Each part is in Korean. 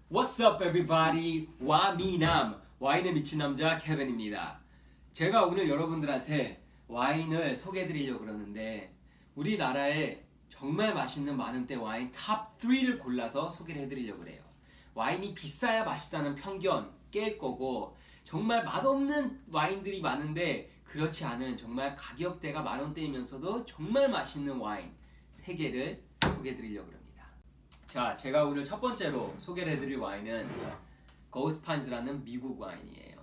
What's up everybody? 와미남 와인에 미친 남자 케빈입니다. 제가 오늘 여러분들한테 와인을 소개해 드리려고 그러는데 우리나라에 정말 맛있는 많은 때 와인 탑 3를 골라서 소개를 해 드리려고 그래요. 와인이 비싸야 맛있다는 편견 깰 거고 정말 맛없는 와인들이 많은데 그렇지 않은 정말 가격대가 만 원대이면서도 정말 맛있는 와인 3개를 소개해 드리려고 합니다. 자, 제가 오늘 첫 번째로 소개를 해드릴 와인은 고스트 파인즈라는 미국 와인이에요.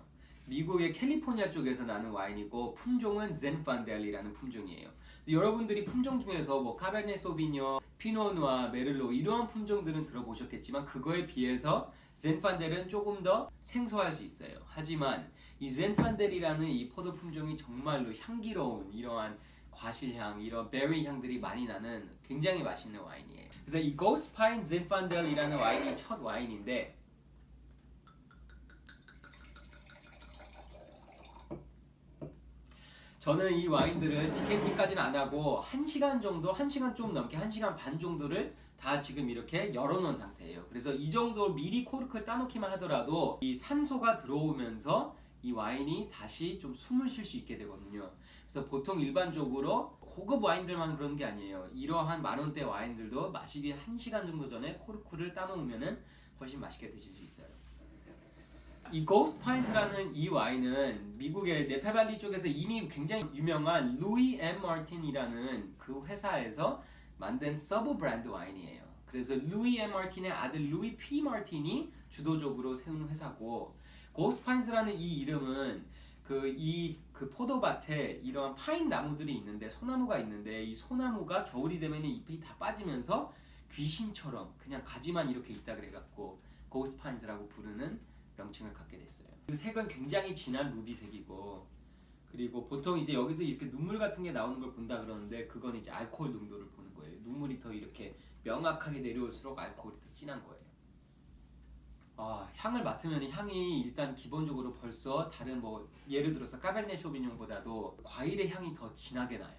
미국의 캘리포니아 쪽에서 나는 와인이고 품종은 젠판델리라는 품종이에요. 여러분들이 품종 중에서 뭐 카베르네 소비뇽, 피노누아, 메를로 이러한 품종들은 들어보셨겠지만 그거에 비해서 젠판델은 조금 더 생소할 수 있어요. 하지만 이 젠판델이라는 이 포도 품종이 정말로 향기로운 이러한 과실향, 이런 베리 향들이 많이 나는 굉장히 맛있는 와인이에요. 그래서 이 고스트 파인 젠판델이라는 와인이 첫 와인인데 저는 이 와인들을 디켄팅까지는 안 하고 1시간 정도, 1시간 좀 넘게 1시간 반 정도를 다 지금 이렇게 열어놓은 상태예요. 그래서 이 정도 미리 코르크를 따놓기만 하더라도 이 산소가 들어오면서 이 와인이 다시 좀 숨을 쉴 수 있게 되거든요. 그래서 보통 일반적으로 고급 와인들만 그런 게 아니에요. 이러한 만원대 와인들도 마시기 1시간 정도 전에 코르크를 따놓으면 훨씬 맛있게 드실 수 있어요. 이 고스트 파인즈라는 이 와인은 미국의 네파밸리 쪽에서 이미 굉장히 유명한 루이 엠 마틴이라는 그 회사에서 만든 서브 브랜드 와인이에요. 그래서 루이 엠 마틴의 아들 루이 피 마틴이 주도적으로 세운 회사고 고스트 파인즈라는 이 이름은 그 포도밭에 이런 파인 나무들이 있는데 소나무가 있는데 이 소나무가 겨울이 되면 잎이 다 빠지면서 귀신처럼 그냥 가지만 이렇게 있다 그래갖고 고스트 파인즈라고 부르는 명칭을 갖게 됐어요. 그 색은 굉장히 진한 루비색이고 그리고 보통 이제 여기서 이렇게 눈물 같은 게 나오는 걸 본다 그러는데 그건 이제 알코올 농도를 보는 거예요. 눈물이 더 이렇게 명확하게 내려올수록 알코올이 더 진한 거예요. 향을 맡으면 향이 일단 기본적으로 벌써 다른 뭐 예를 들어서 카베르네 쇼비뇽보다도 과일의 향이 더 진하게 나요.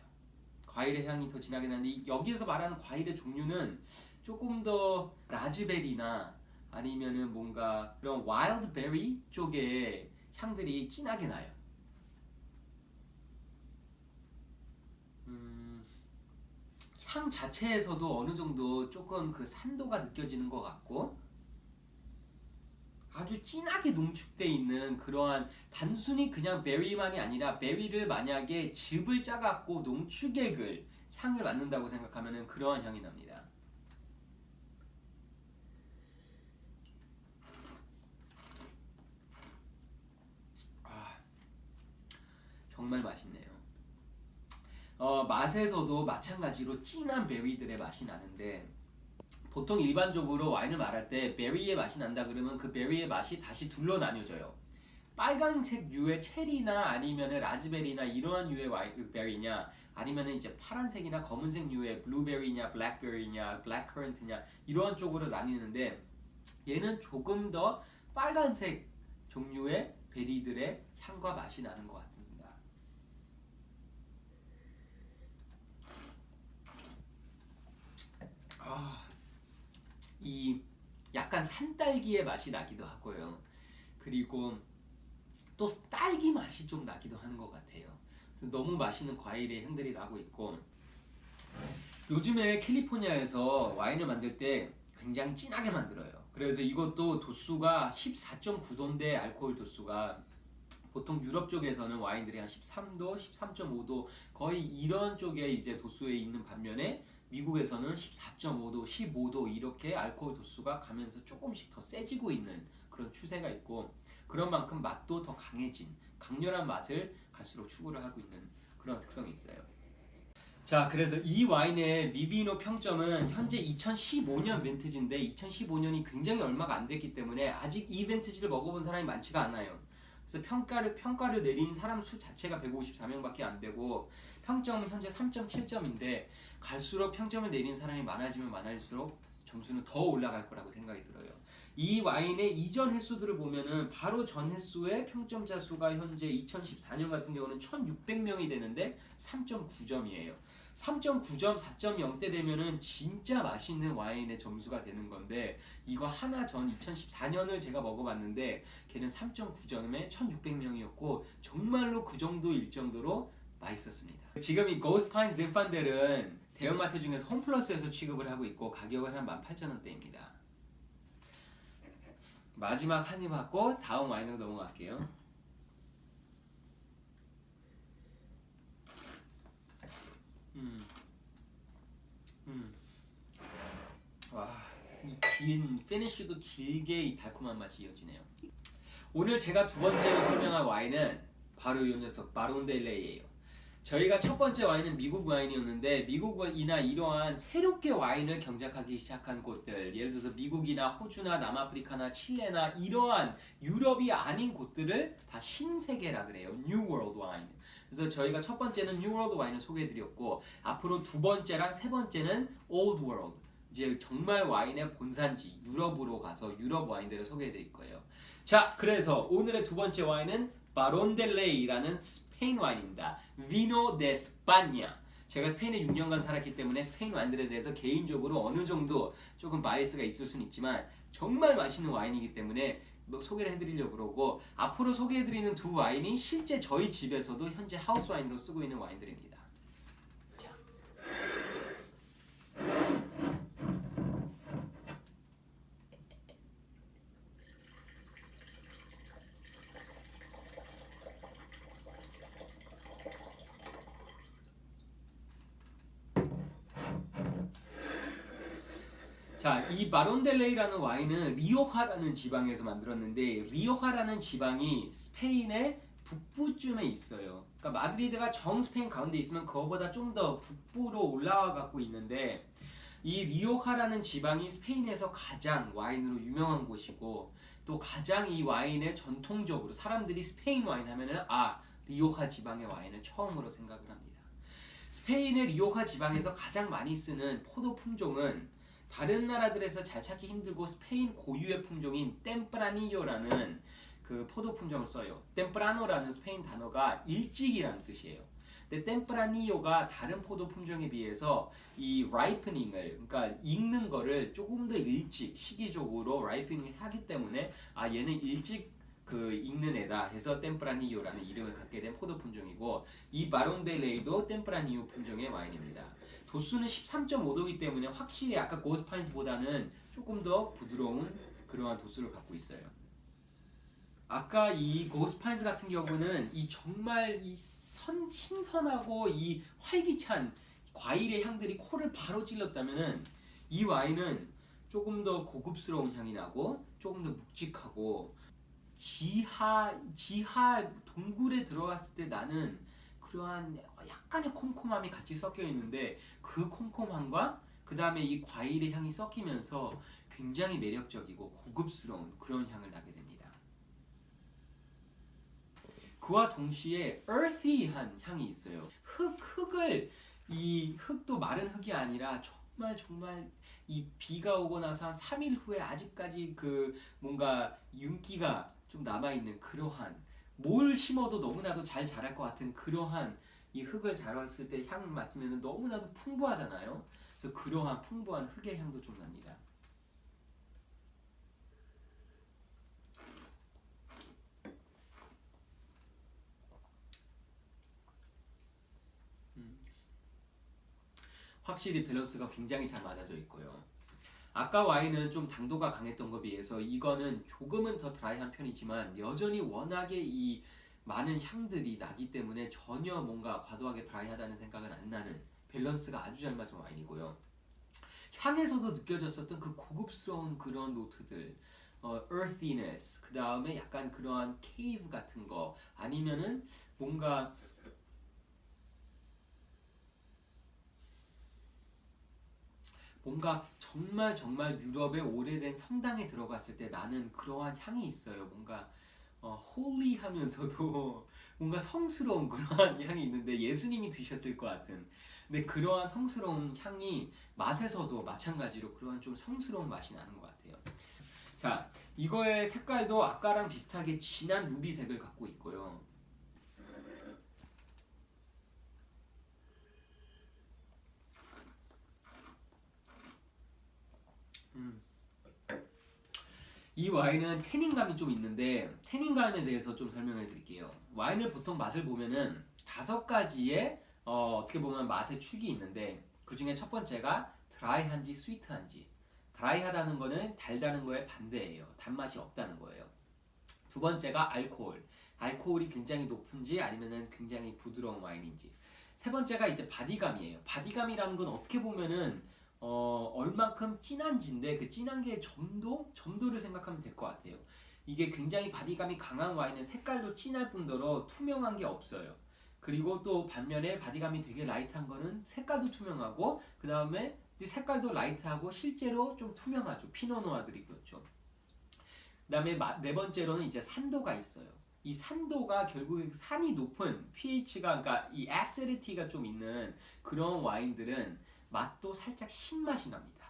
과일의 향이 더 진하게 나는데 여기에서 말하는 과일의 종류는 조금 더 라즈베리나 아니면은 뭔가 그런 와일드 베리 쪽의 향들이 진하게 나요. 향 자체에서도 어느 정도 조금 그 산도가 느껴지는 것 같고 아주 진하게 농축돼 있는 그러한 단순히 그냥 베리만이 아니라 베리를 만약에 즙을 짜갖고 농축액을 향을 맡는다고 생각하면 그러한 향이 납니다. 정말 맛있네요. 맛에서도 마찬가지로 진한 베리들의 맛이 나는데 보통 일반적으로 와인을 말할 때 베리의 맛이 난다 그러면 그 베리의 맛이 다시 둘로 나뉘어져요. 빨간색 류의 체리나 아니면 라즈베리나 이러한 류의 베리냐 아니면 이제 파란색이나 검은색 류의 블루베리냐 블랙베리냐 블랙커런트냐 이러한 쪽으로 나뉘는데 얘는 조금 더 빨간색 종류의 베리들의 향과 맛이 나는 것 같습니다. 이 약간 산딸기의 맛이 나기도 하고요. 그리고 또 딸기 맛이 좀 나기도 하는 것 같아요. 너무 맛있는 과일의 향들이 나고 있고 요즘에 캘리포니아에서 와인을 만들 때 굉장히 진하게 만들어요. 그래서 이것도 도수가 14.9도인데 알코올 도수가 보통 유럽 쪽에서는 와인들이 한 13도, 13.5도 거의 이런 쪽에 이제 도수에 있는 반면에 미국에서는 14.5도, 15도 이렇게 알코올 도수가 가면서 조금씩 더 세지고 있는 그런 추세가 있고 그런 만큼 맛도 더 강해진 강렬한 맛을 갈수록 추구를 하고 있는 그런 특성이 있어요. 자, 그래서 이 와인의 미비노 평점은 현재 2015년 빈티지인데 2015년이 굉장히 얼마가 안 됐기 때문에 아직 이 빈티지를 먹어본 사람이 많지가 않아요. 그래서 평가를 내린 사람 수 자체가 154명밖에 안 되고 평점은 현재 3.7점인데 갈수록 평점을 내린 사람이 많아지면 많아질수록 점수는 더 올라갈 거라고 생각이 들어요. 이 와인의 이전 횟수들을 보면은 바로 전 횟수의 평점자 수가 현재 2014년 같은 경우는 1600명이 되는데 3.9점이에요. 3.9점, 4.0대 되면은 진짜 맛있는 와인의 점수가 되는 건데 이거 하나 전 2014년을 제가 먹어봤는데 걔는 3.9점에 1,600명이었고 정말로 그 정도일 정도로 맛있었습니다. 지금 이 고스파인 zinfandel은 대형마트 중에서 홈플러스에서 취급을 하고 있고 가격은 한 18,000원대입니다. 마지막 한 입 하고 다음 와인으로 넘어갈게요. 와, 이 긴 피니쉬도 길게 이 달콤한 맛이 이어지네요. 오늘 제가 두 번째로 설명할 와인은 바로 이 녀석 바론델레이예요. 저희가 첫 번째 와인은 미국 와인이었는데 미국이나 이러한 새롭게 와인을 경작하기 시작한 곳들, 예를 들어서 미국이나 호주나 남아프리카나 칠레나 이러한 유럽이 아닌 곳들을 다 신세계라 그래요. New World 와인. 그래서 저희가 첫 번째는 New World 와인을 소개해드렸고 앞으로 두 번째랑 세 번째는 Old World, 이제 정말 와인의 본산지 유럽으로 가서 유럽 와인들을 소개해드릴 거예요. 자, 그래서 오늘의 두 번째 와인은 바론델레이라는 스페인 와인입니다. 비노 데 스파냐. 제가 스페인에 6년간 살았기 때문에 스페인 와인들에 대해서 개인적으로 어느 정도 조금 바이어스가 있을 수는 있지만 정말 맛있는 와인이기 때문에 소개를 해드리려고 그러고 앞으로 소개해드리는 두 와인이 실제 저희 집에서도 현재 하우스 와인으로 쓰고 있는 와인들입니다. 자, 이 바론델레이라는 와인은 리오하라는 지방에서 만들었는데 리오하라는 지방이 스페인의 북부쯤에 있어요. 그러니까 마드리드가 정 스페인 가운데 있으면 그거보다 좀 더 북부로 올라와 갖고 있는데 이 리오하라는 지방이 스페인에서 가장 와인으로 유명한 곳이고 또 가장 이 와인의 전통적으로 사람들이 스페인 와인 하면은 리오하 지방의 와인을 처음으로 생각을 합니다. 스페인의 리오하 지방에서 가장 많이 쓰는 포도 품종은 다른 나라들에서 잘 찾기 힘들고 스페인 고유의 품종인 템프라니요라는 그 포도 품종을 써요. 템프라노라는 스페인 단어가 일찍이라는 뜻이에요. 근데 템프라니요가 다른 포도 품종에 비해서 이 라이프닝을, 그러니까 익는 거를 조금 더 일찍 시기적으로 라이프닝을 하기 때문에 얘는 일찍 익는 애다 해서 템프라니요라는 이름을 갖게 된 포도 품종이고 이 바론델레이도 템프라니요 품종의 와인입니다. 도수는 13.5도이기 때문에 확실히 아까 고스파인스보다는 조금 더 부드러운 그러한 도수를 갖고 있어요. 아까 이 고스파인스 같은 경우는 이 정말 신선하고 이 활기찬 과일의 향들이 코를 바로 찔렀다면은 이 와인은 조금 더 고급스러운 향이 나고 조금 더 묵직하고 지하 동굴에 들어갔을 때 나는 그러한 약간의 콤콤함이 같이 섞여 있는데 그 콤콤함과 그 다음에 이 과일의 향이 섞이면서 굉장히 매력적이고 고급스러운 그런 향을 나게 됩니다. 그와 동시에 earthy한 향이 있어요. 이 흙도 마른 흙이 아니라 정말 이 비가 오고 나서 한 3일 후에 아직까지 그 뭔가 윤기가 좀 남아있는 그러한, 뭘 심어도 너무나도 잘 자랄 것 같은 그러한 이 흙을 자랐을 때 향 맡으면 너무나도 풍부하잖아요. 그래서 그러한 풍부한 흙의 향도 좀 납니다. 확실히 밸런스가 굉장히 잘 맞아져 있고요. 아까 와인은 좀 당도가 강했던 것에 비해서 이거는 조금은 더 드라이한 편이지만 여전히 워낙에 이 많은 향들이 나기 때문에 전혀 뭔가 과도하게 드라이하다는 생각은 안 나는 밸런스가 아주 잘 맞은 와인이고요. 향에서도 느껴졌었던 그 고급스러운 그런 노트들, earthiness, 그 다음에 약간 그러한 케이브 같은 거, 아니면은 뭔가 정말 유럽의 오래된 성당에 들어갔을 때 나는 그러한 향이 있어요. 뭔가 홀리하면서도 뭔가 성스러운 그러한 향이 있는데 예수님이 드셨을 것 같은. 근데 그러한 성스러운 향이 맛에서도 마찬가지로 그러한 좀 성스러운 맛이 나는 것 같아요. 자, 이거의 색깔도 아까랑 비슷하게 진한 루비색을 갖고 있고요. 음. 이 와인은 태닌감이 좀 있는데 태닌감에 대해서 좀 설명해 드릴게요. 와인을 보통 맛을 보면은 5가지의 어떻게 보면 맛의 축이 있는데 그 중에 첫 번째가 드라이한지 스위트한지. 드라이하다는 거는 달다는 거의 반대예요. 단맛이 없다는 거예요. 두 번째가 알코올. 알코올이 굉장히 높은지 아니면은 굉장히 부드러운 와인인지. 세 번째가 이제 바디감이에요. 바디감이라는 건 어떻게 보면은 얼만큼 진한지인데 그 진한 게 점도를 생각하면 될 것 같아요. 이게 굉장히 바디감이 강한 와인은 색깔도 진할 뿐더러 투명한 게 없어요. 그리고 또 반면에 바디감이 되게 라이트한 거는 색깔도 투명하고 그 다음에 색깔도 라이트하고 실제로 좀 투명하죠. 피노누아들이 그렇죠. 그 다음에 네 번째로는 이제 산도가 있어요. 이 산도가 결국에 산이 높은 pH가 그러니까 이 acidity가 좀 있는 그런 와인들은 맛도 살짝 신맛이 납니다.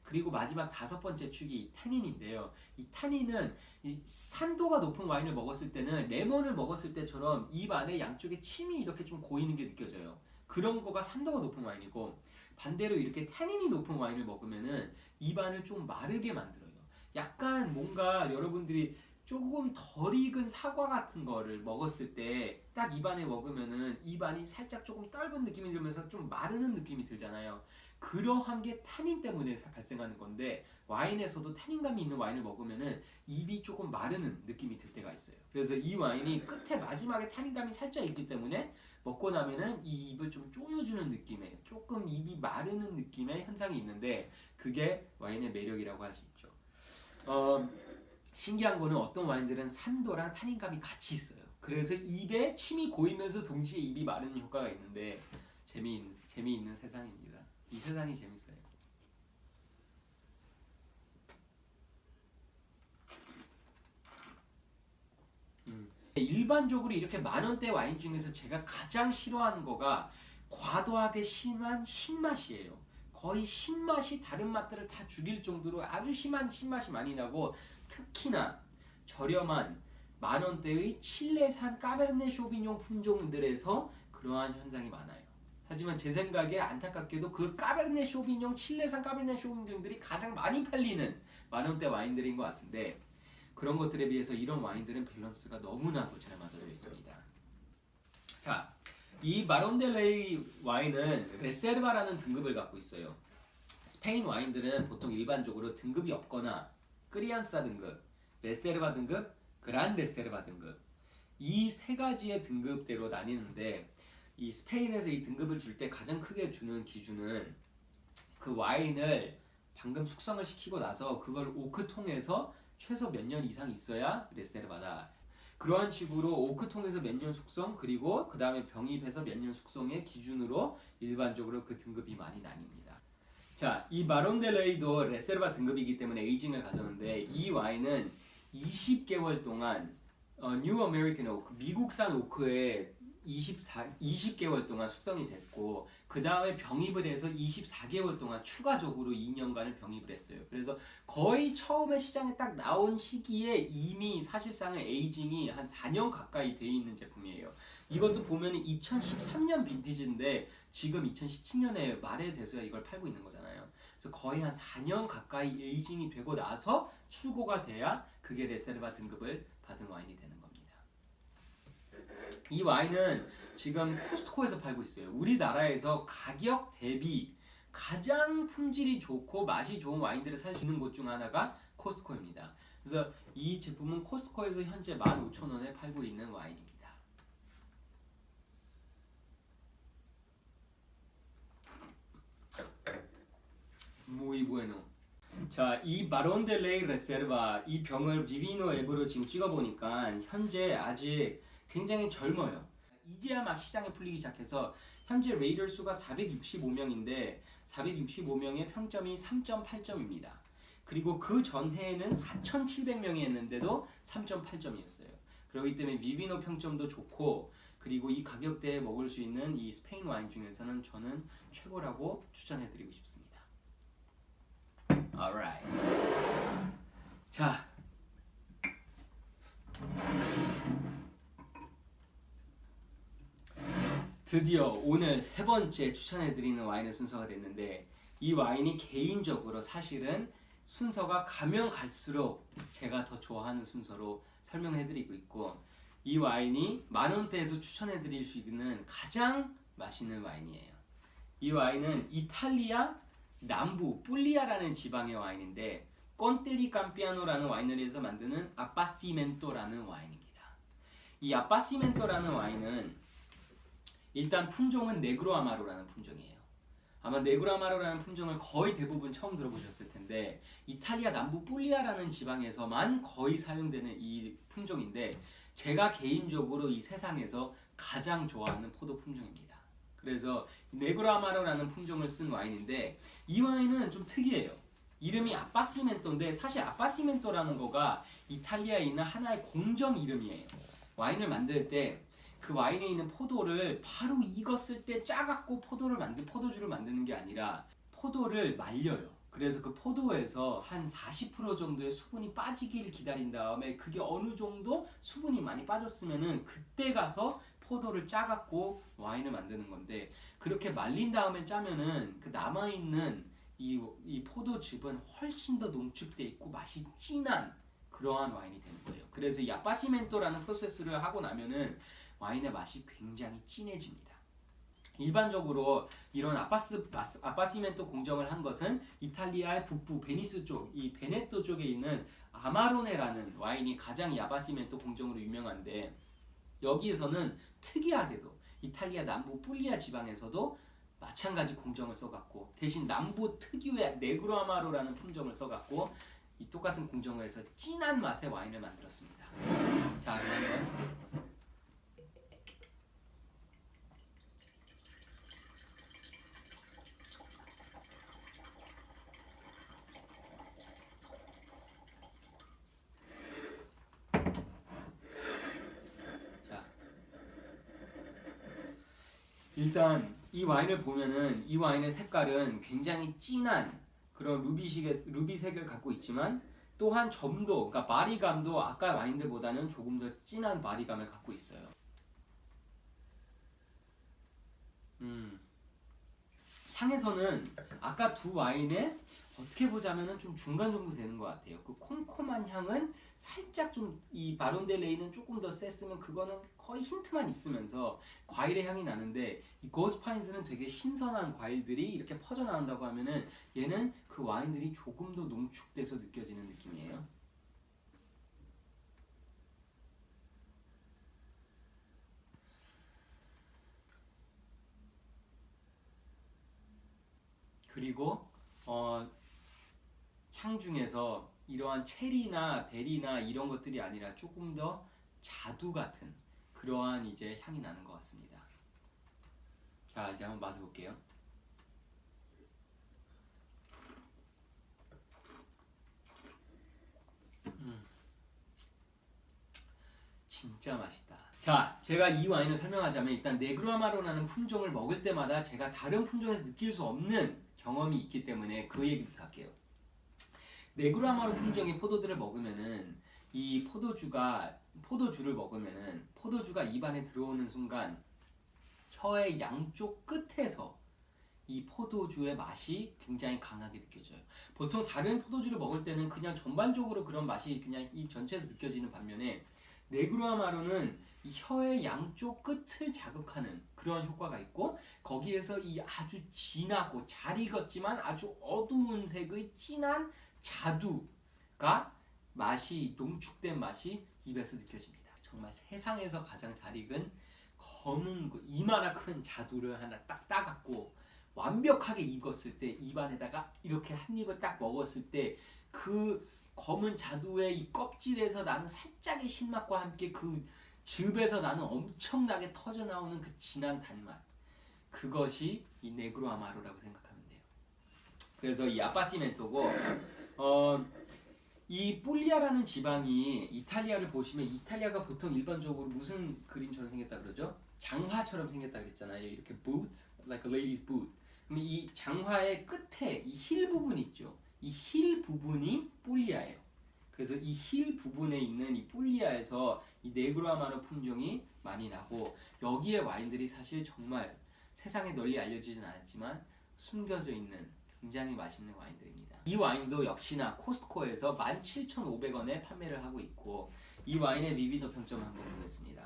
그리고 마지막 5번째 축이 이 타닌인데요. 이 타닌은 이 산도가 높은 와인을 먹었을 때는 레몬을 먹었을 때처럼 입 안에 양쪽에 침이 이렇게 좀 고이는 게 느껴져요. 그런 거가 산도가 높은 와인이고 반대로 이렇게 타닌이 높은 와인을 먹으면은 입 안을 좀 마르게 만들어요. 약간 뭔가 여러분들이 조금 덜 익은 사과 같은 거를 먹었을 때 딱 입안에 먹으면은 입안이 살짝 조금 떫은 느낌이 들면서 좀 마르는 느낌이 들잖아요. 그러한 게 타닌 때문에 발생하는 건데 와인에서도 타닌감이 있는 와인을 먹으면은 입이 조금 마르는 느낌이 들 때가 있어요. 그래서 이 와인이 끝에 마지막에 타닌감이 살짝 있기 때문에 먹고 나면은 이 입을 좀 조여주는 느낌의 조금 입이 마르는 느낌의 현상이 있는데 그게 와인의 매력이라고 할 수 있죠. 신기한 거는 어떤 와인들은 산도랑 타닌감이 같이 있어요. 그래서 입에 침이 고이면서 동시에 입이 마르는 효과가 있는데 재미있는 세상입니다. 이 세상이 재밌어요. 일반적으로 이렇게 만원대 와인 중에서 제가 가장 싫어하는 거가 과도하게 심한 신맛이에요. 거의 신맛이 다른 맛들을 다 죽일 정도로 아주 심한 신맛이 많이 나고 특히나 저렴한 만원대의 칠레산 까베르네 쇼비뇽 품종들에서 그러한 현상이 많아요. 하지만 제 생각에 안타깝게도 그 까베르네 쇼비뇽, 칠레산 까베르네 쇼비뇽들이 가장 많이 팔리는 만원대 와인들인 것 같은데 그런 것들에 비해서 이런 와인들은 밸런스가 너무나도 잘 맞아져 있습니다. 자, 이 마론델레이 와인은 레세르바라는 등급을 갖고 있어요. 스페인 와인들은 보통 일반적으로 등급이 없거나 크리안사 등급, 레세르바 등급, 그란 레세르바 등급 이 세 가지의 등급대로 나뉘는데 이 스페인에서 이 등급을 줄 때 가장 크게 주는 기준은 그 와인을 방금 숙성을 시키고 나서 그걸 오크통에서 최소 몇 년 이상 있어야 레세르바다. 그러한 식으로 오크통에서 몇 년 숙성 그리고 그 다음에 병입해서 몇 년 숙성의 기준으로 일반적으로 그 등급이 많이 나뉩니다. 자, 이 마론델레이도 레세르바 등급이기 때문에 에이징을 가졌는데 이 와인은 20개월 동안 뉴 아메리칸 오크, 미국산 오크에 20개월 동안 숙성이 됐고 그 다음에 병입을 해서 24개월 동안 추가적으로 2년간을 병입을 했어요. 그래서 거의 처음에 시장에 딱 나온 시기에 이미 사실상의 에이징이 한 4년 가까이 돼 있는 제품이에요. 이것도 보면 2013년 빈티지인데 지금 2017년에 말에 돼서야 이걸 팔고 있는 거잖아요. 그래서 거의 한 4년 가까이 에이징이 되고 나서 출고가 돼야 그게 레세르바 등급을 받은 와인이 되는 겁니다. 이 와인은 지금 코스트코에서 팔고 있어요. 우리나라에서 가격 대비 가장 품질이 좋고 맛이 좋은 와인들을 살 수 있는 곳 중 하나가 코스트코입니다. 그래서 이 제품은 코스트코에서 현재 15,000원에 팔고 있는 와인입니다. Muy bueno. 자, 이 마론델레이 레세르바 이 병을 비비노 앱으로 지금 찍어보니까 현재 아직 굉장히 젊어요. 이제야 막 시장에 풀리기 시작해서 현재 레이더 수가 465명인데 465명의 평점이 3.8점입니다. 그리고 그 전해에는 4,700명이 했는데도 3.8점이었어요. 그렇기 때문에 비비노 평점도 좋고 그리고 이 가격대에 먹을 수 있는 이 스페인 와인 중에서는 저는 최고라고 추천해드리고 싶습니다. Alright. 자, 드디어 오늘 세 번째 추천해드리는 와인의 순서가 됐는데 이 와인이 개인적으로 사실은 순서가 가면 갈수록 제가 더 좋아하는 순서로 설명해드리고 있고, 이 와인이 만원대에서 추천해드릴 수 있는 가장 맛있는 와인이에요. 이 와인은 이탈리아 남부 뿔리아라는 지방의 와인인데, 꼰테리 깜피아노라는 와이너리에서 만드는 아빠시멘토라는 와인입니다. 이 아빠시멘토라는 와인은 일단 품종은 네그로 아마로라는 품종이에요. 아마 네그로 아마로라는 품종을 거의 대부분 처음 들어보셨을 텐데, 이탈리아 남부 뿔리아라는 지방에서만 거의 사용되는 이 품종인데, 제가 개인적으로 이 세상에서 가장 좋아하는 포도 품종입니다. 그래서 네그로 아마로라는 품종을 쓴 와인인데, 이 와인은 좀 특이해요. 이름이 아빠시멘토인데, 사실 아빠시멘토라는 거가 이탈리아에 있는 하나의 공정 이름이에요. 와인을 만들 때 그 와인에 있는 포도를 바로 익었을 때 짜갖고 포도주를 만드는 게 아니라 포도를 말려요. 그래서 그 포도에서 한 40% 정도의 수분이 빠지길 기다린 다음에, 그게 어느 정도 수분이 많이 빠졌으면은 그때 가서 포도를 짜갖고 와인을 만드는 건데, 그렇게 말린 다음에 짜면은 그 남아있는 이 포도즙은 훨씬 더 농축돼 있고 맛이 진한 그러한 와인이 되는 거예요. 그래서 이 아빠시멘토라는 프로세스를 하고 나면은 와인의 맛이 굉장히 진해집니다. 일반적으로 이런 아빠시멘토 공정을 한 것은 이탈리아의 북부 베니스 쪽, 이 베네토 쪽에 있는 아마로네라는 와인이 가장 이 아빠시멘토 공정으로 유명한데, 여기에서는 특이하게도 이탈리아 남부 뿔리아 지방에서도 마찬가지 공정을 써갖고, 대신 남부 특유의 네그로 아마로라는 품종을 써갖고 이 똑같은 공정을 해서 진한 맛의 와인을 만들었습니다. 자, 그러면 일단 이 와인을 보면은 이 와인의 색깔은 굉장히 진한 그런 루비색을 갖고 있지만, 또한 점도, 그러니까 바리감도 아까 와인들보다는 조금 더 진한 바리감을 갖고 있어요. 향에서는 아까 두 와인에 어떻게 보자면은 좀 중간 정도 되는 것 같아요. 그 콤콤한 향은 살짝 좀, 이 바론델레이는 조금 더 셌으면 그거는 거의 힌트만 있으면서 과일의 향이 나는데, 이 고스파인스는 되게 신선한 과일들이 이렇게 퍼져 나온다고 하면은 얘는 그 와인들이 조금 더 농축돼서 느껴지는 느낌이에요. 그리고 향 중에서 이러한 체리나 베리나 이런 것들이 아니라 조금 더 자두 같은 그러한 이제 향이 나는 것 같습니다. 자, 이제 한번 맛을 볼게요. 진짜 맛있다. 자, 제가 이 와인을 설명하자면, 일단 네그로 아마로라는 품종을 먹을 때마다 제가 다른 품종에서 느낄 수 없는 경험이 있기 때문에 그 얘기부터 할게요. 네그로 아마로 품종의 포도들을 먹으면은, 이 포도주를 먹으면은 포도주가 입안에 들어오는 순간 혀의 양쪽 끝에서 이 포도주의 맛이 굉장히 강하게 느껴져요. 보통 다른 포도주를 먹을 때는 그냥 전반적으로 그런 맛이 그냥 이 전체에서 느껴지는 반면에, 네그로 아마로는 이 혀의 양쪽 끝을 자극하는 그런 효과가 있고, 거기에서 이 아주 진하고 잘 익었지만 아주 어두운 색의 진한 자두가 맛이, 농축된 맛이 입에서 느껴집니다. 정말 세상에서 가장 잘 익은 검은 이마나 큰 자두를 하나 딱 따갖고 완벽하게 익었을 때 입안에다가 이렇게 한 입을 딱 먹었을 때, 그 검은 자두의 이 껍질에서 나는 살짝의 신맛과 함께 그 즙에서 나는 엄청나게 터져 나오는 그 진한 단맛, 그것이 이 네그로 아마로라고 생각하면 돼요. 그래서 이 아빠시멘토고, 이 뿔리아라는 지방이, 이탈리아를 보시면 이탈리아가 보통 일반적으로 무슨 그림처럼 생겼다 그러죠? 장화처럼 생겼다 그랬잖아요. 이렇게 boot, like a lady's boot. 그럼 이 장화의 끝에 이 힐 부분 있죠? 이 힐 부분이 뿔리아예요. 그래서 이 힐 부분에 있는 이 뿔리아에서 이 네그로 아마로 품종이 많이 나고, 여기에 와인들이 사실 정말 세상에 널리 알려지진 않았지만 숨겨져 있는 굉장히 맛있는 와인들입니다. 이 와인도 역시나 코스트코에서 17,500원에 판매를 하고 있고 이 와인의 리뷰도 평점을 한번 보겠습니다.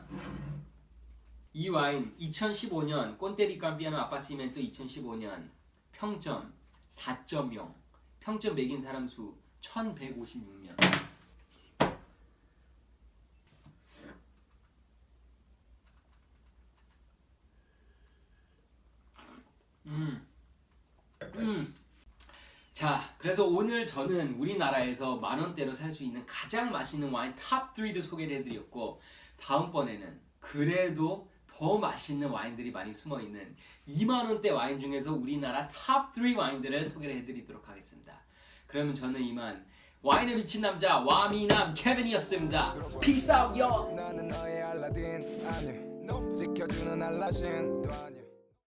이 와인 2015년 꼰테리 캄비아노 아파시멘토 2015년 평점 4.0 평점 매긴 사람 수 1156명. 자, 그래서 오늘 저는 우리나라에서 만원대로 살 수 있는 가장 맛있는 와인 탑 3를 소개를 해드렸고 다음번에는 그래도 더 맛있는 와인들이 많이 숨어있는 2만원대 와인 중에서 우리나라 탑 3 와인들을 소개를 해드리도록 하겠습니다. 그러면 저는 이만 와인에 미친 남자 와미남 케빈이었습니다. Peace out, y'all! 나는 너의 알라딘 아니 지켜주는 알라신 또 아니